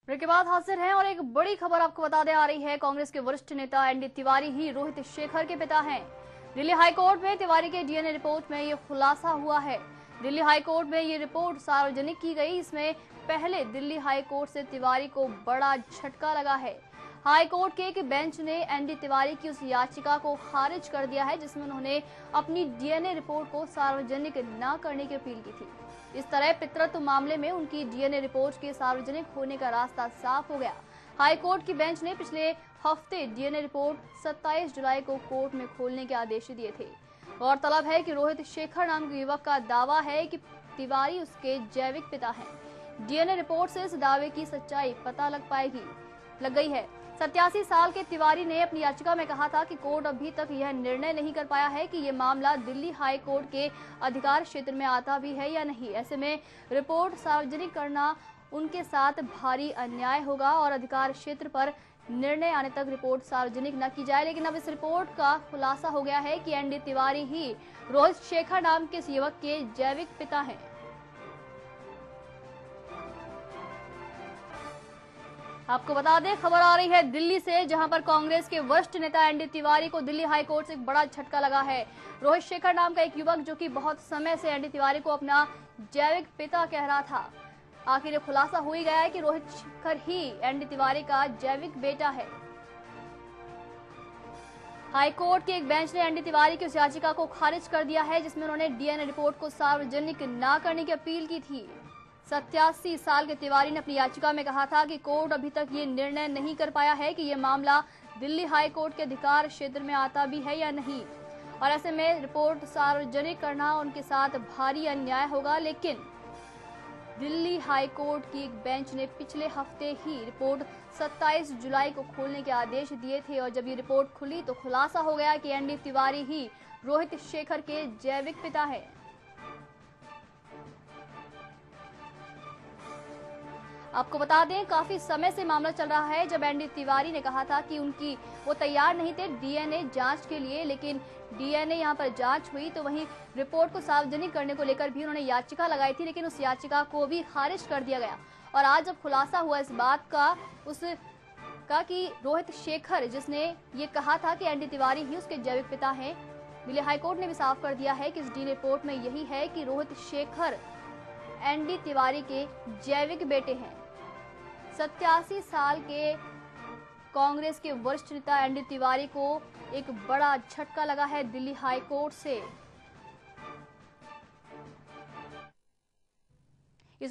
Break के बाद हाजिर हैं और एक बड़ी खबर आपको बता दें आ रही है। कांग्रेस के वरिष्ठ नेता एनडी तिवारी ही रोहित शेखर के पिता हैं। दिल्ली हाईकोर्ट में तिवारी के डीएनए रिपोर्ट में ये खुलासा हुआ है। दिल्ली हाईकोर्ट में ये रिपोर्ट सार्वजनिक की गई। इसमें पहले दिल्ली हाईकोर्ट से तिवारी को बड़ा झटका लगा है। हाईकोर्ट के एक बेंच ने एनडी तिवारी की उस याचिका को खारिज कर दिया है जिसमें उन्होंने अपनी डीएनए रिपोर्ट को सार्वजनिक न करने की अपील की थी। इस तरह पितृत्व मामले में उनकी डीएनए रिपोर्ट के सार्वजनिक होने का रास्ता साफ हो गया। हाईकोर्ट की बेंच ने पिछले हफ्ते डीएनए रिपोर्ट 27 जुलाई को कोर्ट में खोलने के आदेश दिए थे। गौरतलब है कि रोहित शेखर नाम के युवक का दावा है कि तिवारी उसके जैविक पिता हैं। डीएनए रिपोर्ट से इस दावे की सच्चाई पता लग गई है। 87 साल के तिवारी ने अपनी याचिका में कहा था कि कोर्ट अभी तक यह निर्णय नहीं कर पाया है कि ये मामला दिल्ली हाई कोर्ट के अधिकार क्षेत्र में आता भी है या नहीं। ऐसे में रिपोर्ट सार्वजनिक करना उनके साथ भारी अन्याय होगा और अधिकार क्षेत्र पर निर्णय आने तक रिपोर्ट सार्वजनिक न की जाए। लेकिन अब इस रिपोर्ट का खुलासा हो गया है कि एनडी तिवारी ही रोहित शेखर नाम के इस युवक के जैविक पिता हैं। आपको बता दें, खबर आ रही है दिल्ली से, जहां पर कांग्रेस के वरिष्ठ नेता एनडी तिवारी को दिल्ली हाईकोर्ट से एक बड़ा झटका लगा है। रोहित शेखर नाम का एक युवक जो कि बहुत समय से एनडी तिवारी को अपना जैविक पिता कह रहा था, आखिर ये खुलासा हो ही गया है कि रोहित शेखर ही एनडी तिवारी का जैविक बेटा है। हाईकोर्ट के एक बेंच ने एनडी तिवारी की उस याचिका को खारिज कर दिया है जिसमें उन्होंने डीएनए रिपोर्ट को सार्वजनिक न करने की अपील की थी। 87 साल के तिवारी ने अपनी याचिका में कहा था कि कोर्ट अभी तक ये निर्णय नहीं कर पाया है कि ये मामला दिल्ली हाई कोर्ट के अधिकार क्षेत्र में आता भी है या नहीं, और ऐसे में रिपोर्ट सार्वजनिक करना उनके साथ भारी अन्याय होगा। लेकिन दिल्ली हाई कोर्ट की एक बेंच ने पिछले हफ्ते ही रिपोर्ट 27 जुलाई को खोलने के आदेश दिए थे और जब ये रिपोर्ट खुली तो खुलासा हो गया कि एनडी तिवारी ही रोहित शेखर के जैविक पिता है। आपको बता दें, काफी समय से मामला चल रहा है जब एनडी तिवारी ने कहा था कि वो तैयार नहीं थे डीएनए जांच के लिए, लेकिन डीएनए यहां पर जांच हुई तो वहीं रिपोर्ट को सार्वजनिक करने को लेकर भी उन्होंने याचिका लगाई थी, लेकिन उस याचिका को भी खारिज कर दिया गया। और आज जब खुलासा हुआ इस बात का कि रोहित शेखर जिसने ये कहा था कि एनडी तिवारी ही उसके जैविक पिता हैं, दिल्ली हाईकोर्ट ने भी साफ कर दिया है कि इस डीएनए रिपोर्ट में यही है कि रोहित शेखर एनडी तिवारी के जैविक बेटे हैं। 87 साल के कांग्रेस के वरिष्ठ नेता एनडी तिवारी को एक बड़ा झटका लगा है दिल्ली हाई कोर्ट से।